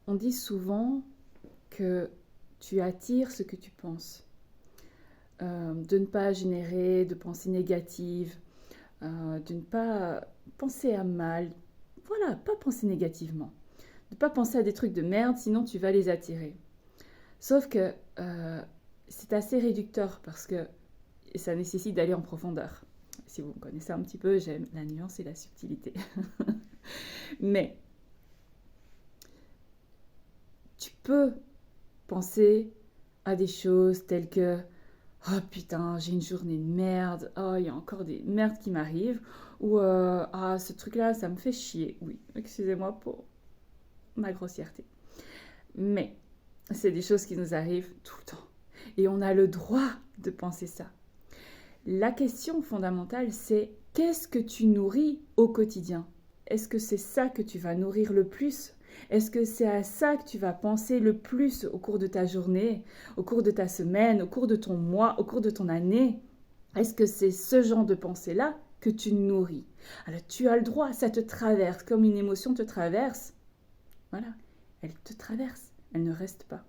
On dit souvent que tu attires ce que tu penses. De ne pas générer de pensées négatives, de ne pas penser à mal. Voilà, pas penser négativement. De ne pas penser à des trucs de merde, sinon tu vas les attirer. Sauf que c'est assez réducteur parce que ça nécessite d'aller en profondeur. Si vous me connaissez un petit peu, j'aime la nuance et la subtilité. Mais tu peux penser à des choses telles que oh putain, j'ai une journée de merde, oh il y a encore des merdes qui m'arrivent, ou ah ce truc-là, ça me fait chier. Oui, excusez-moi pour ma grossièreté. Mais c'est des choses qui nous arrivent tout le temps. Et on a le droit de penser ça. La question fondamentale, c'est qu'est-ce que tu nourris au quotidien? Est-ce que c'est ça que tu vas nourrir le plus? Est-ce que c'est à ça que tu vas penser le plus au cours de ta journée, au cours de ta semaine, au cours de ton mois, au cours de ton année? Est-ce que c'est ce genre de pensée-là que tu nourris? Alors tu as le droit, ça te traverse, comme une émotion te traverse. Voilà, elle te traverse, elle ne reste pas.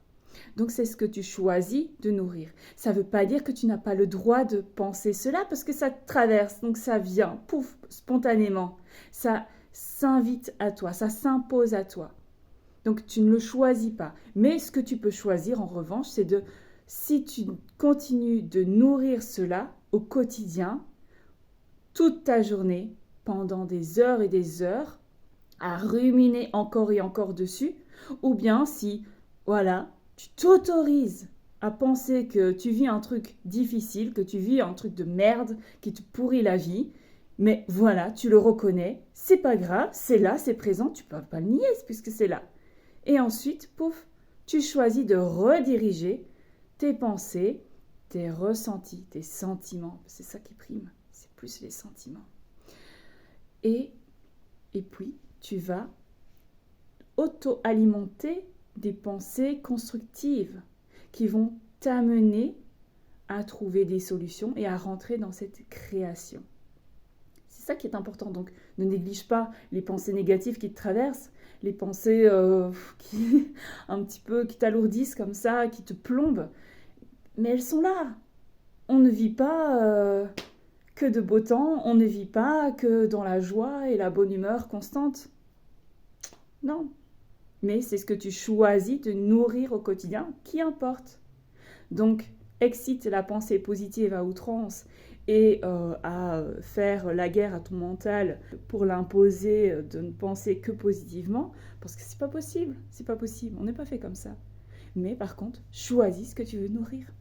Donc c'est ce que tu choisis de nourrir. Ça ne veut pas dire que tu n'as pas le droit de penser cela parce que ça te traverse, donc ça vient, pouf, spontanément. Ça s'invite à toi, ça s'impose à toi. Donc tu ne le choisis pas. Mais ce que tu peux choisir en revanche, c'est de, si tu continues de nourrir cela au quotidien, toute ta journée, pendant des heures et des heures, à ruminer encore et encore dessus, ou bien si, voilà, tu t'autorises à penser que tu vis un truc difficile, que tu vis un truc de merde qui te pourrit la vie, mais voilà, tu le reconnais, c'est pas grave, c'est là, c'est présent, tu peux pas le nier puisque c'est là. Et ensuite, pouf, tu choisis de rediriger tes pensées, tes ressentis, tes sentiments, c'est ça qui prime, c'est plus les sentiments. Et puis, tu vas auto-alimenter des pensées constructives qui vont t'amener à trouver des solutions et à rentrer dans cette création. C'est ça qui est important. Donc, ne néglige pas les pensées négatives qui te traversent, les pensées qui un petit peu qui t'alourdissent comme ça, qui te plombent. Mais elles sont là. On ne vit pas que de beau temps, on ne vit pas que dans la joie et la bonne humeur constante. Non. Mais c'est ce que tu choisis de nourrir au quotidien qui importe. Donc, excite la pensée positive à outrance et à faire la guerre à ton mental pour l'imposer de ne penser que positivement, parce que c'est pas possible, on n'est pas fait comme ça. Mais par contre, choisis ce que tu veux nourrir.